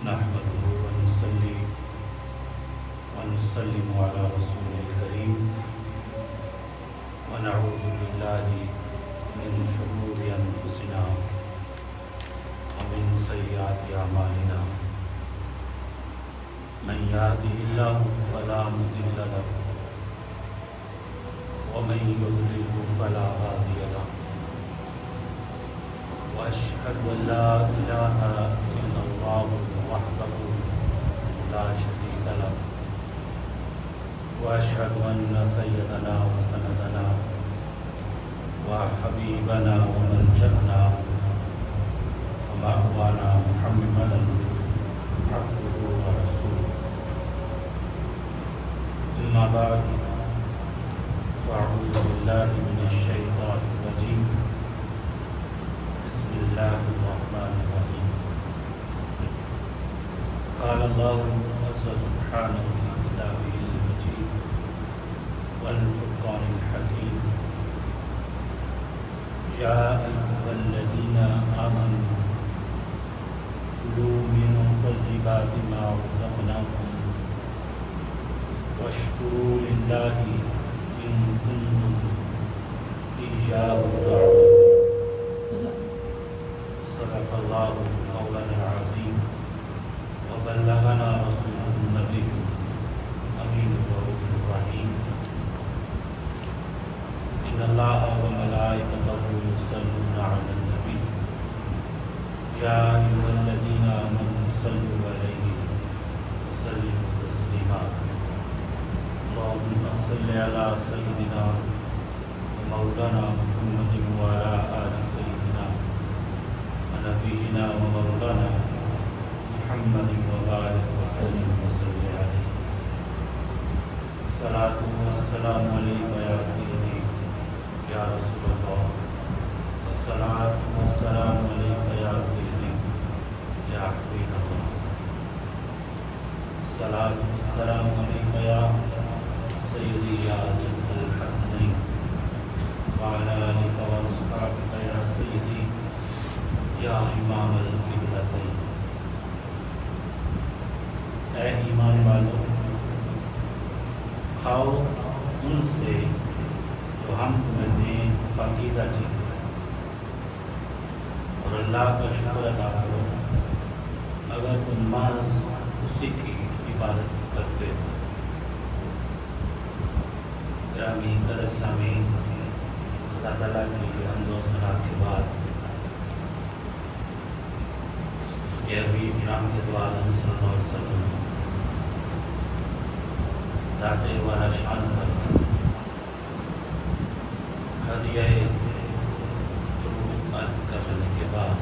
نحمده ونصلي ونسلم على رسول الكريم ونعوذ بالله من شرور أنفسنا ومن سيئات أعمالنا من يهده الله فلا مضل له ومن يضلل فلا هادي له وأشهد أن لا إله إلا الله وحده لا شريك له وأشهد أن سيدنا وسندنا وحبيبنا وملجأنا ومأوانا محمدا عبده ورسوله أما بعد فأعوذ بالله من الشيطان الرجيم بسم الله الرحمن الرحيم قال الله سبحانه في كتابه المجيد والفرقان الحكيم يا أيها الذين آمنوا كلوا من طيبات ما رزقناكم واشكروا لله إن كنتم إياه تعبدون صدق الله مولانا العظيم وبلغنا رسوله النبي الأمين الرؤوف الرحيم إن الله وملائكته يصلون على النبي يا أيها الذين آمنوا صلوا عليه وسلموا تسليما اللهم صل على سيدنا ومولانا محمد وعلى آل سيدنا ونبينا ومولانا محمد وبارك وسلم عليه الصلاة والسلام عليك يا سيدي يا رسول الله الصلاة والسلام عليك يا سيدي يا حبيب الله الصلاة والسلام عليك يا سيدي يا جد الحسنين وعلى آلك وأصحابك يا سيدي یا امام القبلتین۔ اے ایمان والو، کھاؤ ان سے جو ہم تمہیں دیں پاکیزہ چیزیں، اور اللہ کا شکر ادا کرو اگر تم محض اسی کی عبادت کرتے ہو۔ گرامی قدر سامعین، اللہ تعالیٰ کی حمد و ثنا کے بعد کہ ابھی نام کے دعا صلی اللہ علیہ وسلم ذات والا شان پر ہدیہ درود عرض کرنے کے بعد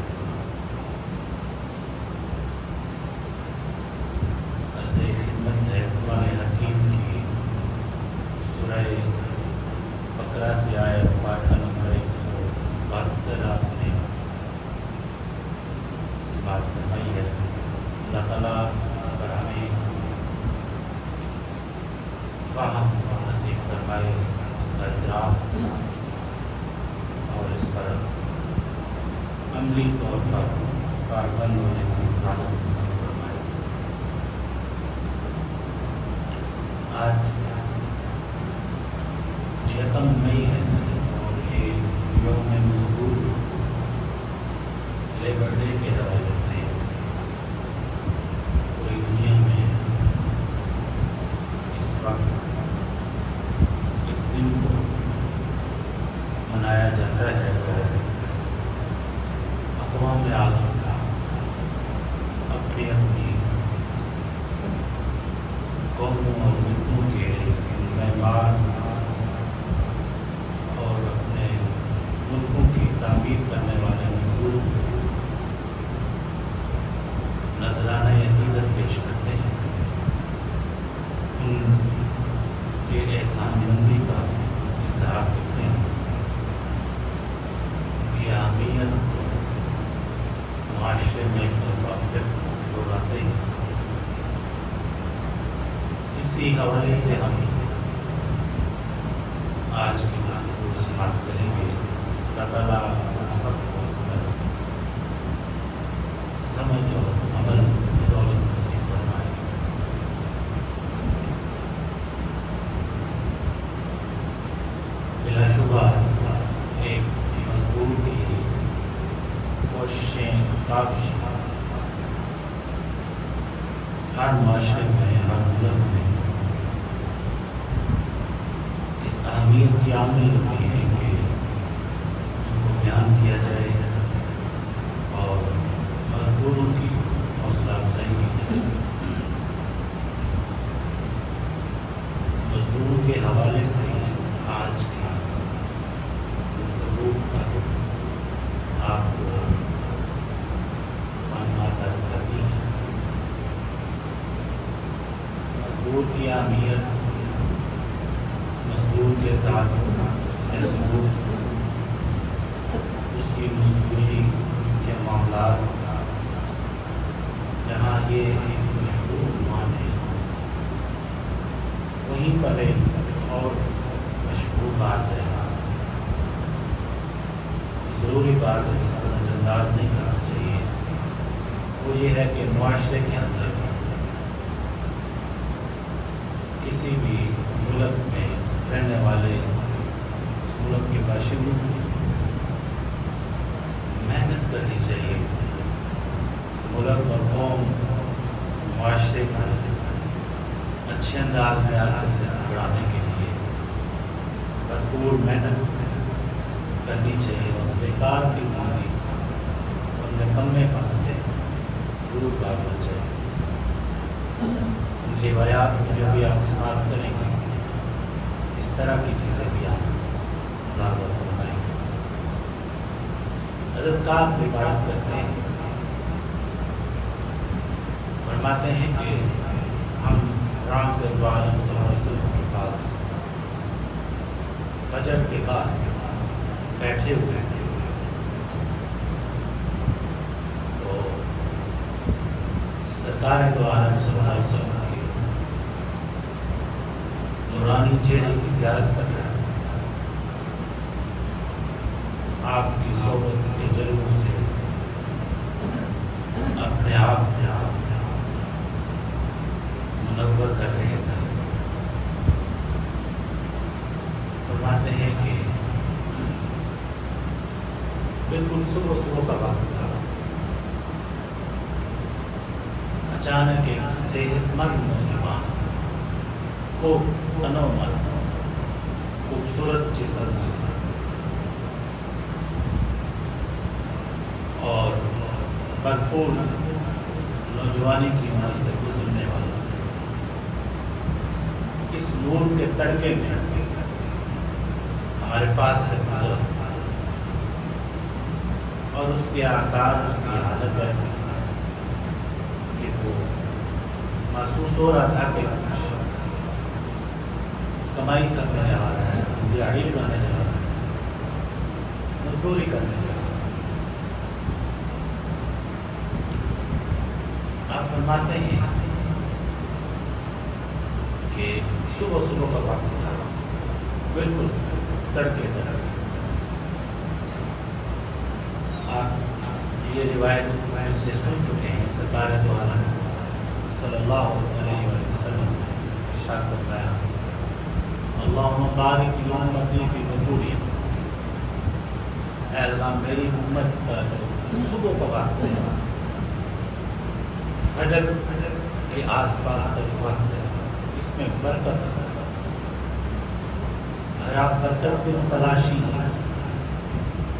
عرض خدمت ہے قرآن حکیم کی سورہ بقرہ سے آیت پارہ نمبر 172 آپ نے بات فرمائی ہے۔ اللہ تعالیٰ اس پر ہمیں فہم نصیب فرمائے، اس کا ادراک اور اس پر عملی طور پر کاربند ہونے کی سعادت نصیب فرمائے۔ آج یکم مئی ہے اور یہ یوم مزدور لیبر ڈے کے حوالے سے پوری دنیا میں اس وقت اس دن کو منایا جاتا ہے اور اقوام عالم اپنی اپنی قوموں اور ملکوں کے معمار اور اپنے ملکوں کی تعمیر کرنے والے مزدور نذرانہ عقیدت پیش کرتے ہیں، ان کے احسان مندی کا اظہار کرتے ہیں، یہ اہمیت معاشرے میں دہراتے ہیں۔ اسی حوالے سے ہم آج کی بات کو سماعت کریں گے۔ اللہ تعالیٰ سب کو سمجھ اور عمل کی دولت کافی ہر معاشرے میں، ہر ملک میں اس اہمیت کی عامل ہوتی ہے کہ ان کو بیان کیا جائے اور مزدوروں کی حوصلہ افزائی کی جائے۔ مزدوروں کے حوالے سے آج کی گفتگو پر آپ کو معلومات حاصل کرنی ہے۔ مزدور کی اہمیت، مزدور کے ساتھ اس نے سلوک، اس کی مزدوری کے معاملات، جہاں یہ ایک مشہور عنوان ہے، وہیں پر ایک اور مشہور بات ہے، ضروری بات ہے جس کو نظر انداز نہیں کرنا چاہیے، وہ یہ ہے کہ معاشرے کے اندر کسی بھی ملک میں رہنے والے اس ملک کے باشندوں کو محنت کرنی چاہیے، ملک اور قوم معاشرے کو اچھے انداز میں آگے سے بڑھانے کے لیے بھرپور محنت کرنی چاہیے اور بیکار کی زندگی اور نکمے پن سے دور بھاگنا چاہیے۔ ان روایات میں جو بھی آپ سماعت کریں گے، اس طرح کی چیزیں بھی آپ اندازہ فرمائیں گے۔ حضرت کعب روایت کرتے ہیں، فرماتے ہیں کہ ہم رام کے عالم صلی اللہ علیہ وسلم کے پاس فجر کے بعد بیٹھے ہوئے تھے، تو سرکار دو عالم صلی اللہ علیہ وسلم کی نورانی چہرے کی زیارت کر رہے ہیں، آپ کی صحبت کے جلووں سے اپنے آپ منور کر رہے تھے۔ فرماتے ہیں کہ بالکل صبح کا وقت تھا، اچانک ایک صحت مند نوجوان، خوب تنومند، خوبصورت جسم اور بھرپور نوجوانی کی عمر سے گزرنے والا اس نور کے تڑکے میں ہمارے پاس سے گزرا، اور اس کے آثار، اس کی حالت ایسی کہ وہ محسوس ہو رہا تھا کہ کچھ کمائی کرنے جا رہا ہے، دیہڑی لگانے جا رہا ہے، مزدوری کرنے جا رہا ہے۔ آپ فرماتے ہیں کہ صبح کا وقت تھا، بالکل تڑکے تڑکے۔ آپ یہ روایت اس سے سن چکے ہیں، سرکار دو عالم صلی اللہ علیہ وسلم نے ارشاد فرمایا، اللہم بارک لامتی فی بکورہم، اے اللہ میری امت کا صبح کا وقت ہے، فجر کے آس پاس کا جو وقت ہے، اس میں برکت ہے۔ اگر آپ برکت کی تلاشی ہے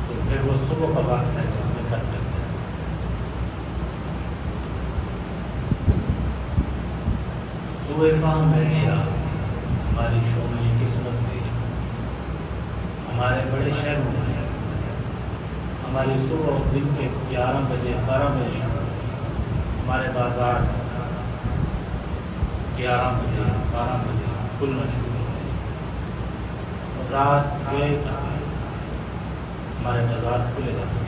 تو پھر وہ صبح کا وقت ہے جس میں برکت ہے۔ سوئے فہم ہے یا ہماری شومی قسمت میں ہمارے بڑے شہروں میں ہماری صبح دن کے 11 بجے 12 بجے شروع، ہمارے بازار 11 بجے 12 بجے کھلنا شروع ہوتے ہیں، اور رات گئے تک ہمارے بازار کھلے جاتے ہیں،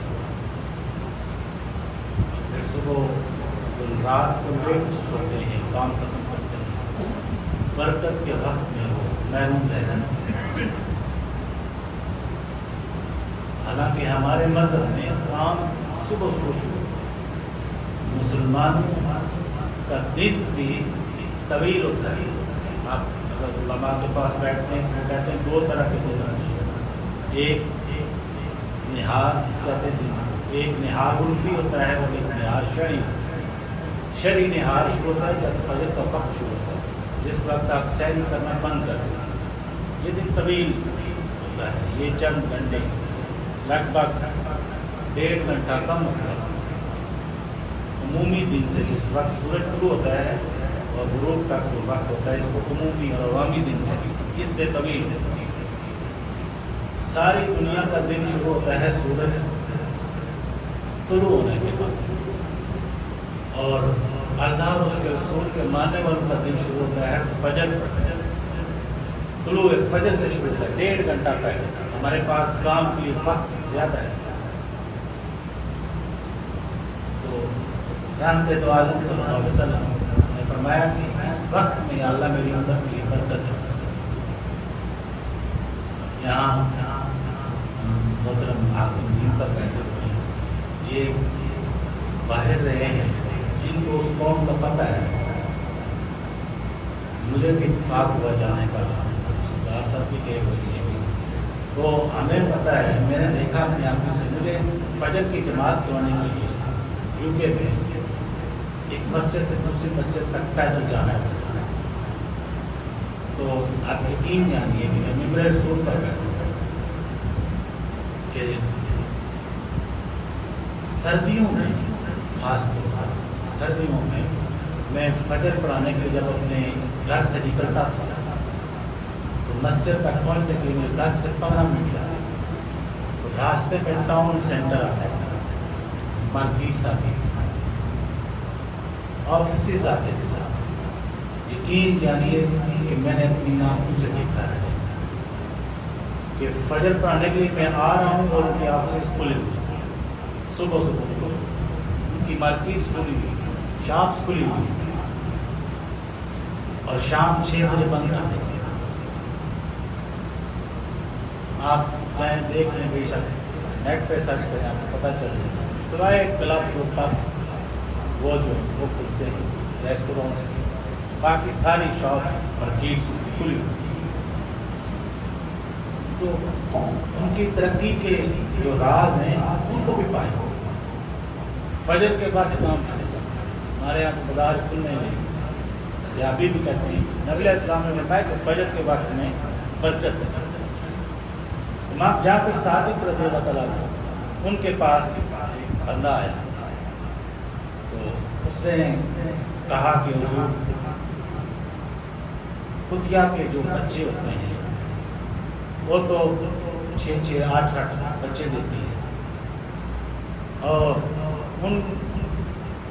پھر صبح رات کو لیٹ سوتے ہیں، کام ختم کرتے ہیں، برکت کے وقت میں وہ محروم رہ جاتے ہیں۔ حالانکہ ہمارے مذہب میں کام صبح شروع ہوتا ہے، مسلمانوں کا دن بھی طویل ہوتا ہے۔ آپ اگر علماء کے پاس بیٹھتے ہیں تو وہ کہتے ہیں 2 طرح کے دن ہوتے ہیں، ایک نہار کہتے ہیں دن، ایک نہار عرفی ہوتا ہے اور ایک نہار شرعی ہوتا ہے۔ شرعی نہار شروع ہوتا ہے جب فجر کا وقت شروع ہوتا ہے، جس وقت آپ سحری کرنا بند کر دیں۔ یہ دن طویل ہوتا ہے، یہ چند گھنٹے، لگ بھگ 1.5 گھنٹہ کا مسئلہ عمومی دن سے جس وقت سورج طلوع ہوتا ہے اور غروب تک جو وقت ہوتا ہے اس کو عمومی اور عوامی دن کہتے ہیں، اس سے طویل ہوتی ہے۔ ساری دنیا کا دن شروع ہوتا ہے سورج طلوع ہونے کے بعد، اور اللہ اور اس کے رسول کے ماننے والوں کا دن شروع ہوتا ہے فجر، طلوع فجر سے شروع ہوتا ہے 1.5 گھنٹہ پہلے۔ ہمارے پاس کام کے لیے وقت زیادہ ہے، تو رحمت دو عالم صلی اللہ علیہ وسلم نے فرمایا کہ اس وقت میں یا اللہ میری امت کے لیے برکت ہے۔ یہاں محترم حاکم دین صاحب بیٹھے ہوئے ہیں، یہ باہر رہے ہیں، ان کو اس قوم کا پتہ ہے۔ مجھے بھی اتفاق ہوا جانے کا، سردار صاحب بھی کہے ہوئے ہیں، تو ہمیں پتہ ہے، میں نے دیکھا اپنی آنکھوں سے، مجھے فجر کی جماعت کروانے کے لیے یو کے میں ایک مسجد سے دوسری مسجد تک پیدل جانا ہے۔ تو آپ یقین جانیے کہ میں ممبر رسول پر بیٹھا کہ سردیوں میں، خاص طور پر سردیوں میں فجر پڑھانے کے لیے جب اپنے گھر سے نکلتا تھا تو مسجد تک پہنچنے کے لیے 10 سے 15 منٹ لگا، تو راستے پہ ٹاؤن سینٹر آتا تھا، مارکیٹس آتی تھی، آفیسز آتے تھے۔ یقین جانیے کہ میں نے اپنی آنکھوں سے دیکھا ہے کہ فجر پڑھانے کے لیے میں آ رہا ہوں اور ان کی آفیسز کھلے ہوئے، صبح صبح ان کی مارکیٹس کھلی ہوئی، شاپس کھلی ہوئی، اور شام 6 بجے بند کر دیں گے۔ آپ چاہیں دیکھ لیں، بے شک نیٹ پہ سرچ کریں، آپ کو پتہ چل جائے گا، سوائے کلب اور پبس وہ کھلتے ہیں، ریسٹورینٹس، باقی ساری شاپس مارکیٹس کھلی ہوئی۔ تو ان کی ترقی کے جو راز ہیں ان کو بھی پائیں۔ فجر کے بعد کام شروع کریں، ہمارے یہاں بازار کھلنے نہیں، سیابی بھی کہتے ہیں۔ نبی علیہ السلام نے فرمایا کہ فجر کے وقت میں برکت ہے۔ امام جعفر صادق رضی اللہ تعالیٰ عنہ، ان کے پاس ایک بندہ آیا، تو اس نے کہا کہ حضور، خدیہ کے جو بچے ہوتے ہیں وہ تو 6 8 بچے دیتی ہیں، اور ان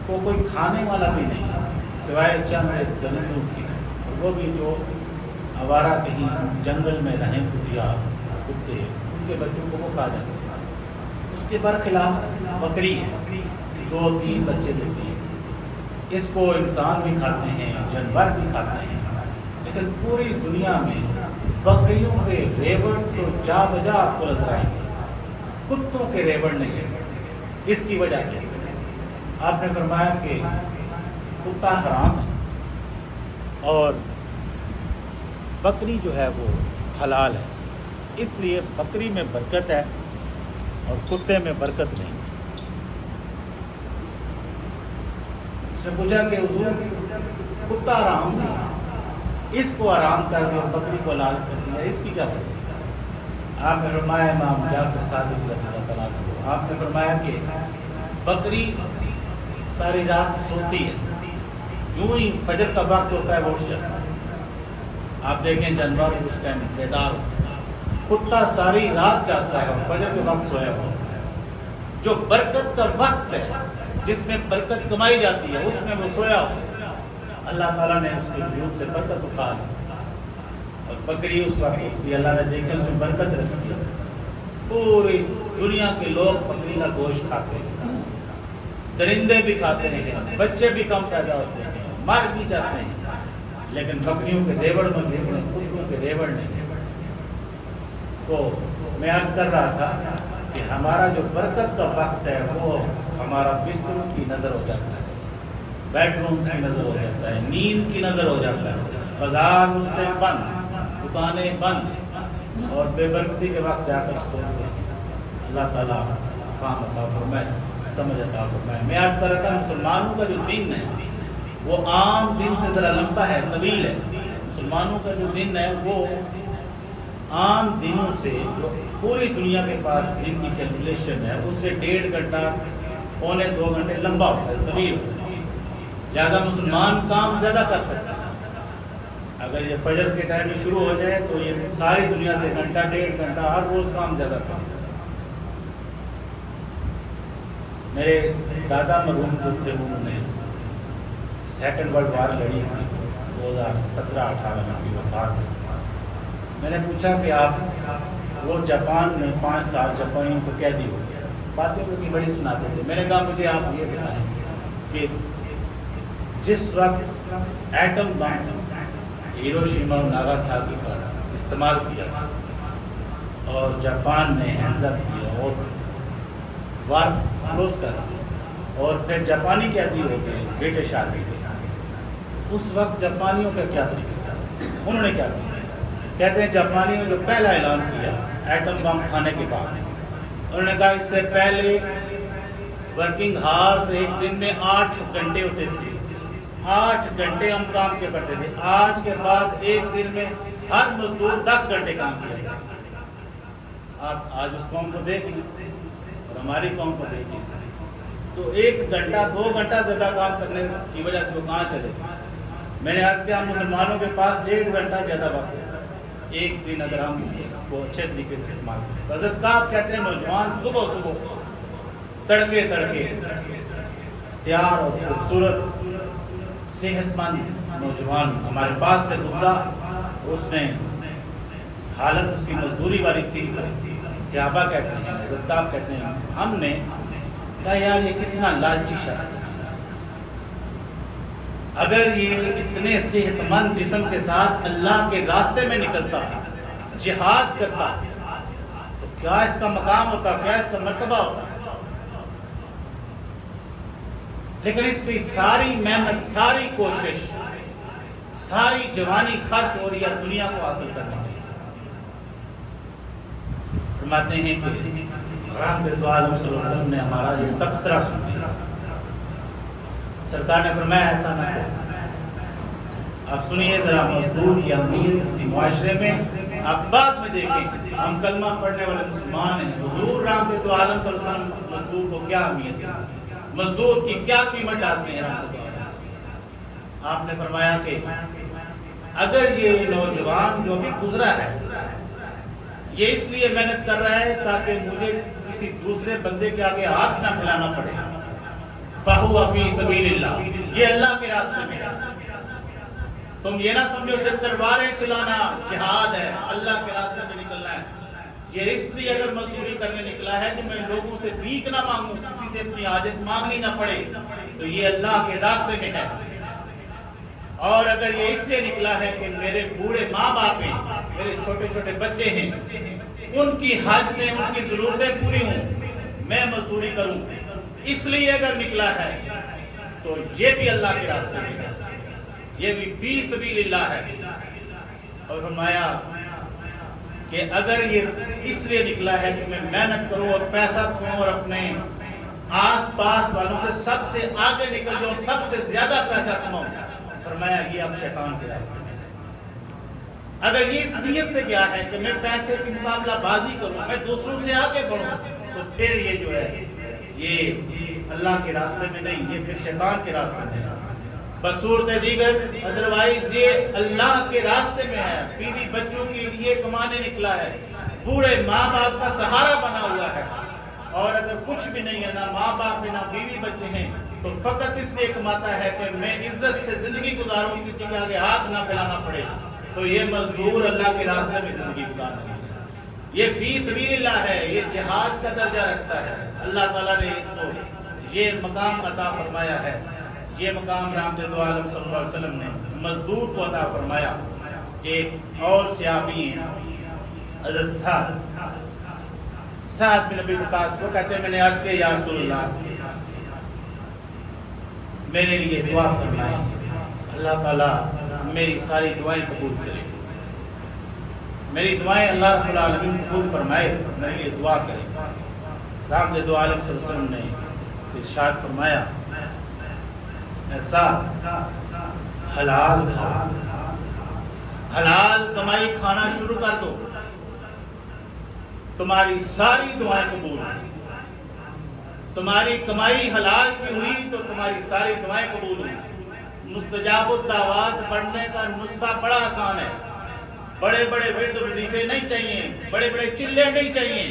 کو کوئی کھانے والا بھی نہیں سوائے چند درندوں کی، اور وہ بھی جو آوارہ کہیں جنگل میں رہیں، خدیہ کتے، ان کے بچوں کو وہ کھا جاتے ہیں۔ اس کے برخلاف بکری ہے، 2 3 بچے دیتی ہے، اس کو انسان بھی کھاتے ہیں، جانور بھی کھاتے ہیں، لیکن پوری دنیا میں بکریوں کے ریوڑ تو جا بجا آپ کو نظر آئیں گے، کتوں کے ریوڑ نہیں ہے۔ اس کی وجہ کیا ہے؟ آپ نے فرمایا کہ کتا حرام ہے اور بکری جو ہے وہ حلال ہے، اس لیے بکری میں برکت ہے اور کتے میں برکت نہیں۔ اس نے پوچھا کہ حضور، کتا حرام ہے، اس کو حرام کر دیا اور بکری کو حلال کر دیا، اس کی کیا وجہ؟ آپ نے فرمایا، امام جعفر صادق رضی اللہ تعالیٰ عنہ، آپ نے فرمایا کہ بکری ساری رات سوتی ہے، جو ہی فجر کا وقت ہوتا ہے وہ اٹھ جاتا ہے۔ آپ دیکھیں جانور اس ٹائم بیدار ہوتا ہے، کتا ساری رات جاگتا ہے اور فجر کے وقت سویا ہوتا ہے۔ جو برکت کا وقت ہے، جس میں برکت کمائی جاتی ہے، اس میں وہ سویا ہوتا ہے۔ اللہ تعالیٰ نے اس کے وجود سے برکت اٹھا لی، اور بکری اس وقت اٹھتی ہے، اللہ نے دیکھا اس میں برکت رکھی ہے، پوری دنیا کے لوگ بکری کا گوشت کھاتے ہیں، درندے بھی کھاتے ہیں، بچے بھی کم پیدا ہوتے ہیں، مر بھی جاتے ہیں، لیکن بکریوں کے ریوڑ موجود ہیں، کتوں کے ریوڑ نہیں۔ تو میں عرض کر رہا تھا کہ ہمارا جو برکت کا وقت ہے وہ ہمارا بستروں کی نظر ہو جاتا ہے، بیڈ رومز کی نظر ہو جاتا ہے، نیند کی نظر ہو جاتا ہے، بازار اس پہ بند، دکانیں بند، اور بے برکتی کے وقت جا کر سوتے ہیں۔ اللہ تعالیٰ فہم عطا فرمائے، سمجھ عطا فرمائے۔ میں عرض کر رہا تھا مسلمانوں کا جو دن ہے وہ عام دن سے ذرا لمبا ہے، طویل ہے۔ مسلمانوں کا جو دن ہے وہ عام دنوں سے، جو پوری دنیا کے پاس دن کی کیلکولیشن ہے، اس سے 1.5 گھنٹہ پونے 2 گھنٹے لمبا ہوتا ہے، طویل ہوتا ہے۔ لہٰذا مسلمان کام زیادہ کر سکتا ہے۔ اگر یہ فجر کے ٹائم میں شروع ہو جائے تو یہ ساری دنیا سے گھنٹہ 1.5 گھنٹہ ہر روز کام زیادہ کرتا ہے۔ میرے دادا مرحوم جو تھے انہوں نے سیکنڈ ورلڈ وار لڑی تھی، 2017-18 میں کی وفات ہے۔ میں نے پوچھا کہ آپ وہ جاپان میں 5 سال جاپانیوں کو قیدی ہو گیا، باتیں ان کی بڑی سناتے تھے۔ میں نے کہا مجھے آپ یہ بتائیں کہ جس وقت ایٹم بم ہیروشیما اور ناگاساکی پر استعمال کیا اور جاپان نے ہینڈز اپ کیا اور وار کلوز کر اور پھر جاپانی قیدی ہو گئے برٹش آرمی کے، اس وقت جاپانیوں کا کیا طریقہ تھا؟ انہوں نے کیا کیا؟ کہتے ہیں جاپانیوں نے جو پہلا اعلان کیا ایٹم بم کھانے کے بعد، انہوں نے کہا اس سے پہلے ورکنگ ہارس ایک دن میں 8 گھنٹے ہوتے تھے، 8 گھنٹے ہم کام کیا کرتے تھے، آج کے بعد ایک دن میں ہر مزدور 10 گھنٹے کام کیا کرتا ہے۔ آپ آج اس قوم کو دیکھ لیں اور ہماری قوم کو دیکھ لیں تو 1 گھنٹہ 2 گھنٹہ زیادہ کام کرنے کی وجہ سے وہ کہاں چلے گئے۔ میں نے عرض کیا مسلمانوں کے پاس 1.5 گھنٹہ زیادہ وقت ہے، ایک دن اگر ہم اس کو اچھے طریقے سے استعمال کریں۔ حضرت کعب کہتے ہیں نوجوان صبح صبح تڑکے تیار اور خوبصورت صحت مند نوجوان ہمارے پاس سے گزرا، اس نے حالت اس کی مزدوری والی تھی۔ صحابہ کہتے ہیں، حضرت کعب کہتے ہیں ہم نے کہا یار یہ کتنا لالچی شخص ہے، اگر یہ اتنے صحت مند جسم کے ساتھ اللہ کے راستے میں نکلتا جہاد کرتا تو کیا اس کا مقام ہوتا، کیا اس کا مرتبہ ہوتا۔ لیکن اس کی ساری محنت، ساری کوشش، ساری جوانی خرچ ہو رہی ہے دنیا کو حاصل کرنے کے لیے۔ فرماتے ہیں کہ رحمت عالم صلی اللہ علیہ وسلم نے ہمارا یہ تبصرہ سن لیا، سرکار نے فرمایا ایسا نہ کرو۔ آپ سنیے ذرا مزدور کی اہمیت کسی معاشرے میں، آپ بعد میں دیکھیں ہم کلمہ پڑھنے والے مسلمان ہیں، حضور رحمت عالم صلی اللہ علیہ وسلم مزدور کو کیا اہمیت ہے، مزدور کی کیا قیمت ڈالتے ہیں رحمت عالم۔ آپ نے فرمایا کہ اگر یہ نوجوان جو بھی گزرا ہے یہ اس لیے محنت کر رہا ہے تاکہ مجھے کسی دوسرے بندے کے آگے ہاتھ نہ پھیلانا پڑے، فَهُوَ فِي سَبِيلِ اللَّهِ، یہ اللہ کے راستے میں ہے۔ تم یہ نہ سمجھو صرف تلواریں چلانا جہاد ہے، اللہ کے راستے میں نکلنا ہے۔ یہ اس لیے اگر مزدوری کرنے نکلا ہے کہ میں لوگوں سے بھیک نہ مانگوں، کسی سے اپنی حاجت مانگنی نہ پڑے، تو یہ اللہ کے راستے میں ہے۔ اور اگر یہ اس لیے نکلا ہے کہ میرے بوڑھے ماں باپ ہیں، میرے چھوٹے چھوٹے بچے ہیں، ان کی حاجتیں، ان کی ضرورتیں پوری ہوں، میں مزدوری کروں، اس لیے اگر نکلا ہے تو یہ بھی اللہ کے راستے میں ہے، یہ بھی فی سبیل اللہ ہے۔ اور فرمایا کہ اگر یہ اس لیے نکلا ہے کہ میں محنت کروں اور پیسہ کماؤں اور اپنے آس پاس والوں سے سب سے آگے نکل جاؤں، سب سے زیادہ پیسہ کماؤں، فرمایا یہ اب شیطان کے راستے میں ہے۔ اگر یہ اس نیت سے کیا ہے کہ میں پیسے کی مقابلہ بازی کروں، میں دوسروں سے آگے بڑھوں، تو پھر یہ جو ہے یہ اللہ کے راستے میں نہیں، یہ پھر شیطان کے راستے میں ہے۔ بصورت دیگر ادروائز یہ اللہ کے راستے میں ہے، بیوی بچوں کے لیے کمانے نکلا ہے، بوڑھے ماں باپ کا سہارا بنا ہوا ہے، اور اگر کچھ بھی نہیں ہے، نہ ماں باپ ہیں نہ بیوی بچے ہیں، تو فقط اس لیے کماتا ہے کہ میں عزت سے زندگی گزاروں، کسی کے آگے ہاتھ نہ پھیلانا پڑے، تو یہ مزدور اللہ کے راستے میں زندگی گزارنا ہے۔ یہ فی سبیل اللہ ہے، یہ جہاد کا درجہ رکھتا ہے۔ اللہ تعالیٰ نے اس کو یہ مقام عطا فرمایا ہے، یہ مقام رحمت عالم صلی اللہ علیہ وسلم نے مزدور کو عطا فرمایا۔ ایک اور صحابی ہیں حضرت سعد بن ابی وقاص، وہ کہتے ہیں میں نے عرض کیا یا رسول اللہ میرے لیے دعا فرمائیں، اللہ تعالیٰ میری ساری دعائیں قبول کرے، میری دعائیں اللہ رب العالمین قبول فرمائے، میرے لیے دعا کرے۔ رحمت دو عالم صلی اللہ علیہ وسلم نے ارشاد فرمایا ایسا حلال کھاؤ، حلال کمائی کھانا شروع کر دو، تمہاری ساری دعائیں قبول ہیں۔ تمہاری کمائی حلال کی ہوئی تو تمہاری ساری دعائیں قبول ہوئی۔ مستجاب الدعوات پڑھنے کا نسخہ بڑا آسان ہے، بڑے بڑے ورد وظیفے نہیں چاہیے، بڑے بڑے چلے نہیں چاہیے۔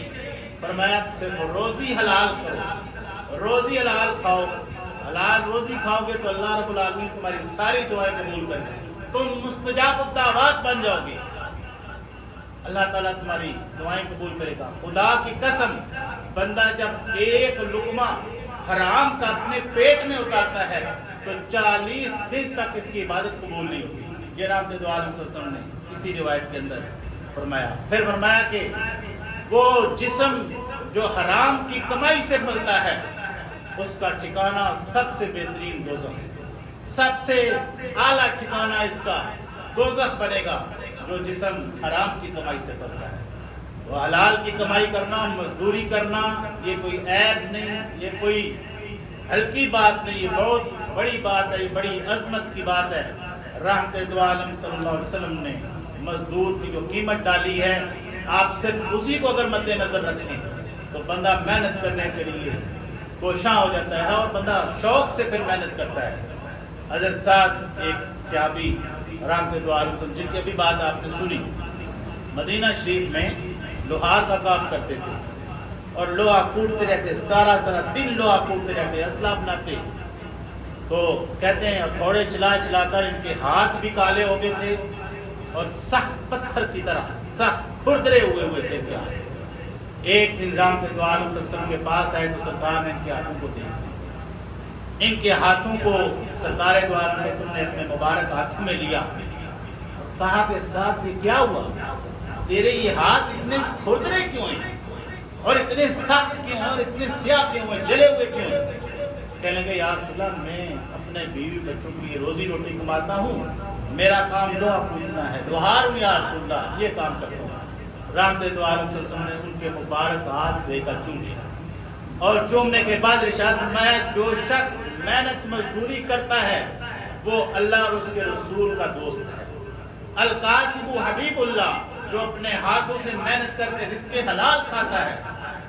فرمایا صرف روزی حلال کرو، روزی حلال کھاؤ، حلال روزی کھاؤ گے تو اللہ رب العالمین تمہاری ساری دعائیں قبول کرے گا، تم مستجاب الدعوات بن جاؤ گے، اللہ تعالیٰ تمہاری دعائیں قبول کرے گا۔ خدا کی قسم، بندہ جب ایک لقمہ حرام کا اپنے پیٹ میں اتارتا ہے تو 40 دن تک اس کی عبادت قبول نہیں ہوتی۔ یہ رحمت دو عالم صلی اللہ علیہ وسلم نے اسی روایت کے اندر فرمایا۔ پھر فرمایا کہ وہ جسم جو حرام کی کمائی سے پلتا ہے اس کا ٹھکانہ سب سے بہترین دوزخ ہے، سب سے اعلیٰ ٹھکانہ اس کا دوزخ بنے گا جو جسم حرام کی کمائی سے پلتا ہے۔ وہ حلال کی کمائی کرنا، مزدوری کرنا، یہ کوئی عیب نہیں، یہ کوئی ہلکی بات نہیں، یہ بہت بڑی بات ہے، یہ بڑی عظمت کی بات ہے۔ رحمت دو عالم صلی اللہ علیہ وسلم نے مزدور کی جو قیمت ڈالی ہے، آپ صرف اسی کو اگر مد نظر رکھیں تو بندہ محنت کرنے کے لیے کوشاں ہو جاتا ہے اور بندہ شوق سے پھر محنت کرتا ہے۔ حضرت سعد ایک صحابی رحمت دو عالم صلی اللہ علیہ وسلم، جن کی ابھی بات آپ نے سنی، مدینہ شریف میں لوہار کا کام کرتے تھے اور لوہا کوٹتے رہتے، سارا دن لوہا کوٹتے رہتے، اسلحہ بناتے، تو کہتے ہیں تھوڑے چلا چلا کر ان کے ہاتھ بھی کالے ہو گئے تھے اور سخت پتھر کی طرح سخت کھردرے ہوئے تھے ان کے ہاتھ۔ ایک دن رحمت دو عالم صلی اللہ علیہ وسلم کے پاس آئے تو سرکار نے ان کے ہاتھوں کو دیکھا، ان کے ہاتھوں کو سرکار دو عالم صلی اللہ علیہ وسلم نے اپنے مبارک ہاتھوں میں لیا، کہا کہ ساتھ یہ کیا ہوا، تیرے یہ ہاتھ اتنے کھردرے کیوں ہیں اور اتنے سخت کیوں ہیں اور اتنے سیاہ کیوں ہیں، جلے ہوئے کیوں ہیں؟ کہنے لگے یا رسول اللہ، میں اپنے بیوی بچوں کی روزی روٹی کماتا ہوں، میرا کام لوہا کوٹنا ہے، لوہار ہوں یا رسول اللہ، یہ کام کرتا ہوں۔ رحمت دو عالم صلی اللہ علیہ وسلم نے ان کے مبارک ہاتھ لے کر چومے اور چومنے کے بعد ارشاد فرمایا جو شخص محنت مزدوری کرتا ہے وہ اللہ اور اس کے رسول کا دوست ہے۔ القاسب حبیب اللہ، جو اپنے ہاتھوں سے محنت کر کے رزق حلال کھاتا ہے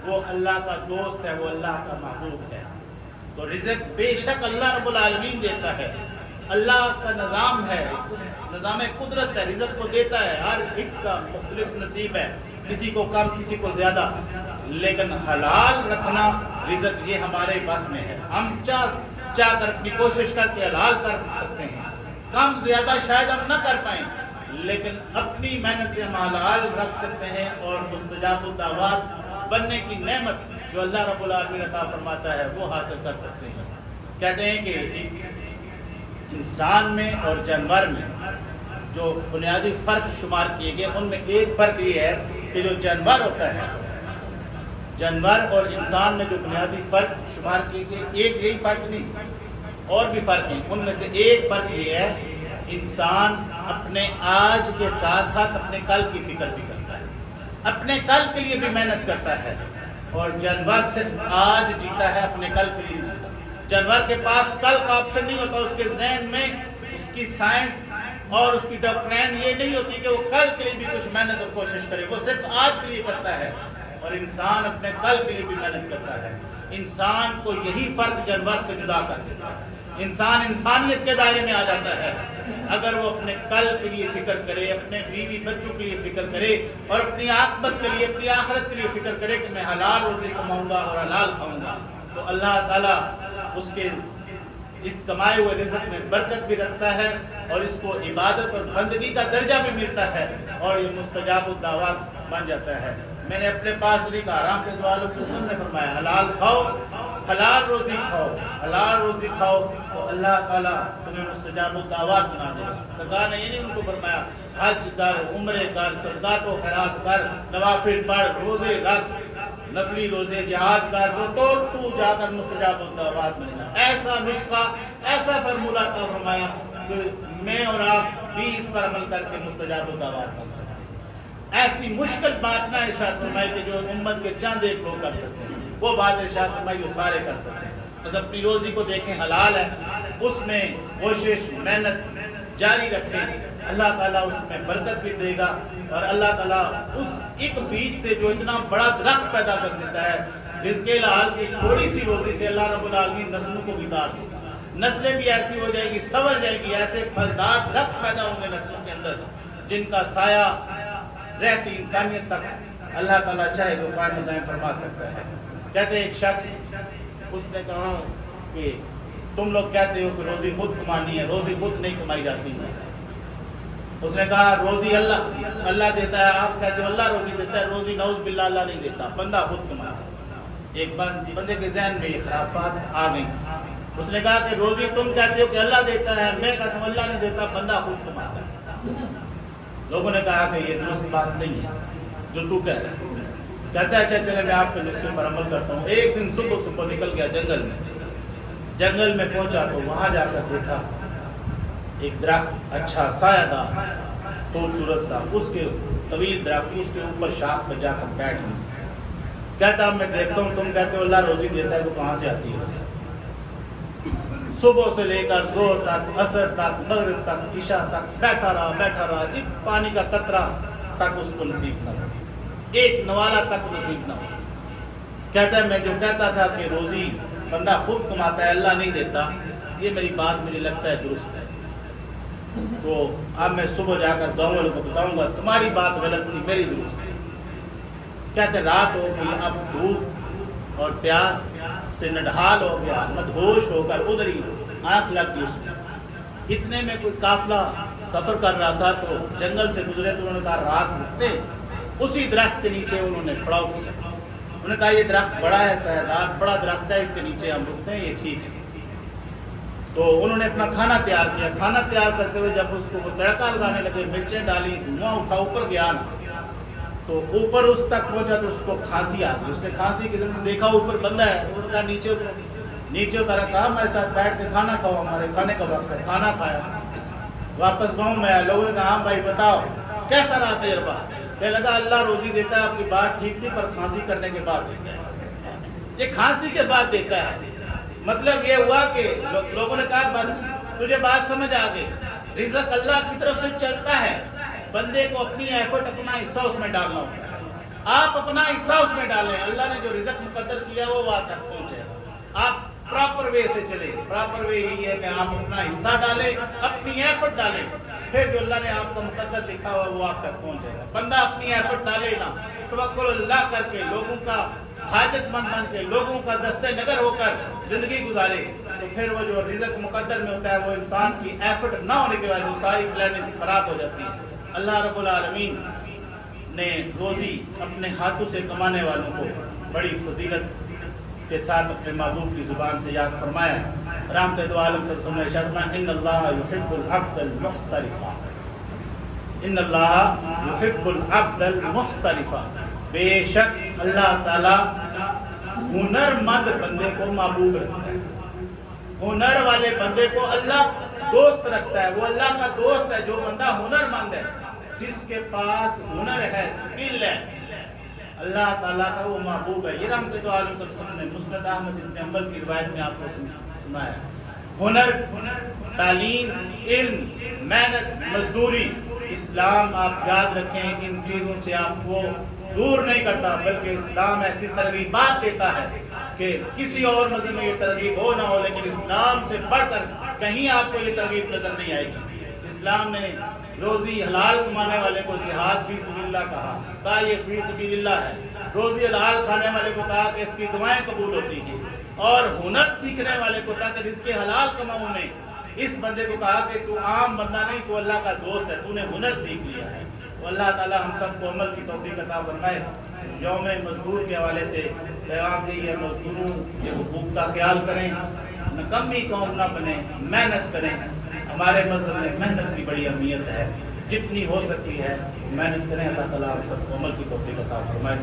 وہ اللہ کا دوست ہے، وہ اللہ کا محبوب ہے۔ تو رزق بے شک اللہ رب العالمین دیتا ہے، اللہ کا نظام ہے، نظام قدرت ہے، رزق کو دیتا ہے، ہر ایک کا مختلف نصیب ہے، کسی کو کم کسی کو زیادہ، لیکن حلال رکھنا رزق یہ ہمارے بس میں ہے۔ ہم چاہ کر اپنی کوشش کر کے حلال کر سکتے ہیں، کم زیادہ شاید ہم نہ کر پائیں، لیکن اپنی محنت سے ہم حلال رکھ سکتے ہیں اور مستجاب الدعوات بننے کی نعمت جو اللہ رب العالمین عطا فرماتا ہے وہ حاصل کر سکتے ہیں۔ کہتے ہیں کہ انسان میں اور جانور میں جو بنیادی فرق شمار کیے گئے ان میں ایک فرق یہ ہے کہ جو جانور ہوتا ہے، جانور اور انسان میں جو بنیادی فرق شمار کیے گئے، ایک یہی فرق نہیں، اور بھی فرق ہیں، ان میں سے ایک فرق یہ ہے انسان اپنے آج کے ساتھ ساتھ اپنے کل کی فکر بھی کرتا ہے، اپنے کل کے لیے بھی محنت کرتا ہے، اور جانور صرف آج جیتا ہے، اپنے کل کے لیے نہیں جیتا۔ جانور کے پاس کل کا آپشن نہیں ہوتا، اس کے ذہن میں اس کی سائنس اور اس کی ڈاکٹرین یہ نہیں ہوتی کہ وہ کل کے لیے بھی کچھ محنت اور کوشش کرے، وہ صرف آج کے لیے کرتا ہے، اور انسان اپنے کل کے لیے بھی محنت کرتا ہے۔ انسان کو یہی فرق جانور سے جدا کر دیتا ہے، انسان انسانیت کے دائرے میں آ جاتا ہے اگر وہ اپنے کل کے لیے فکر کرے، اپنے بیوی بچوں کے لیے فکر کرے اور اپنی عاقبت کے لیے، اپنی آخرت کے لیے فکر کرے کہ میں حلال روزی کماؤں گا اور حلال کھاؤں گا، تو اللہ تعالیٰ اس کے اس کمائے ہوئے رزق میں برکت بھی رکھتا ہے اور اس کو عبادت اور بندگی کا درجہ بھی ملتا ہے اور یہ مستجاب الدعوات بن جاتا ہے۔ میں نے اپنے پاس نہیں کہا، رحمت دو عالم صلی اللہ علیہ وسلم نے فرمایا حلال کھاؤ، حلال روزی کھاؤ، حلال روزی کھاؤ تو اللہ تعالیٰ تمہیں مستجاب الدعوات بنا دے گا۔ سرکار نے یہ نہیں ان کو فرمایا حج کر، عمرے کر، صدقات و خیرات کر، نوافل پڑھ، روزے رکھ، نفلی روزے جہاد کر، تو جا کر مستجاب الدعوات بنے گا۔ ایسا نسخہ، ایسا فارمولہ عطا فرمایا کہ میں اور آپ بھی اس پر عمل کر کے مستجاب الدعوات بن سکتے ہیں۔ ایسی مشکل بات نہ ارشاد فرمائے کہ جو امت کے چند ایک لوگ کر سکتے ہیں۔ وہ بات ارشاد فرمائی وہ سارے کر سکتے ہیں۔ بس اپنی روزی کو دیکھیں، حلال ہے، اس میں کوشش محنت جاری رکھیں، اللہ تعالیٰ اس میں برکت بھی دے گا، اور اللہ تعالیٰ اس ایک بیج سے جو اتنا بڑا درخت پیدا کر دیتا ہے، رزق حلال کی تھوڑی سی روزی سے اللہ رب العالمین نسلوں کو بھی تار دے گا، نسلیں بھی ایسی ہو جائے گی، سنور جائے گی، ایسے پھلدار درخت پیدا ہوں گے نسلوں کے اندر جن کا سایہ رہتی انسانیت تک اللہ تعالیٰ چاہے تو قائم دائم فرما سکتا ہے۔ کہتے ایک شخص، اس نے کہا کہ تم لوگ کہتے ہو کہ روزی خود کمانی ہے، روزی خود نہیں کمائی جاتی ہے۔ اس نے کہا روزی اللہ دیتا ہے، آپ کہتے ہو اللہ روزی دیتا ہے، روزی نعوذ باللہ اللہ نہیں دیتا، بندہ خود کماتا ہے۔ ایک بندے کے ذہن میں یہ خرافات آ گئیں۔ اس نے کہا کہ روزی تم کہتے ہو کہ اللہ دیتا ہے، میں کہتا ہوں اللہ نہیں دیتا، بندہ خود کماتا ہے۔ لوگوں نے کہا کہ یہ درست بات نہیں ہے جو تو کہہ رہا ہے۔ کہتا ہے اچھا چلے میں آپ کے نسخے پر عمل کرتا ہوں۔ ایک دن صبح نکل گیا جنگل میں پہنچا تو وہاں جا کر دیکھا ایک درخت اچھا سایہ دار خوبصورت سا، اس کے طویل درخت، اس کے اوپر شاخ پر جا کر بیٹھ گیا۔ کہتا میں دیکھتا ہوں تم کہتے ہو اللہ روزی دیتا ہے، تو کہاں سے آتی ہے؟ صبح سے لے کر زور تک، عصر تک، مغرب تک، عشاء تک بیٹھا رہا، ایک پانی کا قطرہ تک اس کو نصیب نہ ہو، ایک نوالا تک نصیب نہ ہو۔ کہتا ہے میں جو کہتا تھا کہ روزی بندہ خود کماتا ہے اللہ نہیں دیتا، یہ میری بات مجھے لگتا ہے درست ہے، تو اب میں صبح جا کر گاؤں والوں کو بتاؤں گا تمہاری بات غلط تھی، میری درست ہے۔ کہتے رات ہو گئی، اب دھوپ اور پیاس سے نڈھال ہو گیا، مدہوش ہو کر ادھر ہی آنکھ لگ گئی اس میں۔ اتنے میں کوئی قافلہ سفر کر رہا تھا تو جنگل سے گزرے تو انہوں نے کہا رات رکتے، اسی درخت کے نیچے انہوں نے پڑاؤ کیا۔ انہوں نے کہا یہ درخت بڑا ہے، سایہ بڑا درخت ہے، اس کے نیچے ہم رکتے ہیں، یہ ٹھیک ہے۔ تو انہوں نے اپنا کھانا تیار کیا، کھانا تیار کرتے ہوئے جب اس کو وہ تڑکا لگانے لگے، مرچیں ڈالی، دھواں اٹھا، اوپر گیا نا تو اوپر اس تک پہنچا تو اس کو کھانسی آ گئی۔ اس نے کھانسی کے دن دیکھا اوپر بندہ ہے، انہوں نے کہا نیچے اتارا، کہا ہمارے ساتھ بیٹھ کے کھانا کھاؤ، ہمارے کھانے کا وقت ہے۔ کھانا کھایا، واپس گاؤں میں آیا، لوگوں نے کہا ہاں بھائی بتاؤ کیسا رہا تجربہ؟ کہنے لگا اللہ روزی دیتا ہے، آپ کی بات ٹھیک تھی، پر کھانسی کرنے کے بعد دیتا ہے، یہ کھانسی کے بعد دیتا ہے۔ مطلب یہ ہوا کہ لوگوں نے کہا بس تجھے بات سمجھ آ گئی، رزق اللہ کی طرف سے چلتا ہے، بندے کو اپنی ایفرٹ، اپنا حصہ اس میں ڈالنا ہوتا ہے۔ آپ اپنا حصہ اس میں ڈالیں، اللہ نے جو رزق مقدر کیا وہ وہاں تک پہنچے گا۔ آپ پراپر وے سے چلے، پراپر وے یہی ہے کہ آپ اپنا حصہ ڈالیں، اپنی ایفرٹ ڈالیں، پھر جو اللہ نے آپ کو مقدر لکھا ہوا وہ آپ تک پہنچ جائے گا۔ بندہ اپنی ایفرٹ ڈالے نا، توکل اللہ کر کے، لوگوں کا حاجت مند بن کے، لوگوں کا دستے نگر ہو کر زندگی گزارے، تو پھر وہ جو رزق مقدر میں ہوتا ہے وہ انسان کی ایفرٹ نہ ہونے کی وجہ سے ساری پلاننگ خراب ہو جاتی ہے۔ اللہ رب العالمین نے روزی اپنے ہاتھوں سے کمانے والوں کو بڑی فضیلت کے ساتھ اپنے محبوب کی زبان سے یاد فرمایا ہے۔ رحمت دو عالم صلی اللہ علیہ وسلم نے ارشاد فرمایا ان اللہ یحب العبد المحترف، ان اللہ یحب العبد المحترف، بے شک اللہ تعالی ہنر مند بندے کو محبوب رکھتا ہے، ہنر والے بندے کو اللہ دوست رکھتا ہے، وہ اللہ کا دوست ہے جو بندہ ہنر مند ہے، جس کے پاس ہنر ہے، سکل ہے، اللہ تعالیٰ کا وہ محبوب ہے۔ یہ رحمت دو عالم صلی اللہ علیہ وسلم نے مسند احمد ابن حنبل کی روایت میں آپ کو سنایا ہے۔ ہنر، تعلیم، علم، محنت، مزدوری، اسلام آپ یاد رکھیں ان چیزوں سے آپ کو دور نہیں کرتا، بلکہ اسلام ایسی ترغیبات دیتا ہے کہ کسی اور مذہب میں یہ ترغیب ہو نہ ہو، لیکن اسلام سے بڑھ کر کہیں آپ کو یہ ترغیب نظر نہیں آئے گی۔ اسلام نے روزی حلال کمانے والے کو جہاد فی سبیل اللہ کہا یہ فی سبیل اللہ ہے۔ روزی حلال کھانے والے کو کہا کہ اس کی دعائیں قبول ہوتی ہیں، اور ہنر سیکھنے والے کو کہا کہ رزق حلال کماؤں میں اس بندے کو کہا کہ تو عام بندہ نہیں، تو اللہ کا دوست ہے، تو نے ہنر سیکھ لیا ہے۔ تو اللہ تعالی ہم سب کو عمل کی توفیق عطا فرمائے۔ یوم مزدور کے حوالے سے پیغام دی ہے، مزدوروں کے حقوق کا خیال کریں، نکمی قوم نہ بنیں، محنت کریں۔ ہمارے مذہب میں محنت کی بڑی اہمیت ہے، جتنی ہو سکتی ہے محنت کریں۔ اللہ تعالیٰ ہم سب کو عمل کی توفیق عطا فرمائے۔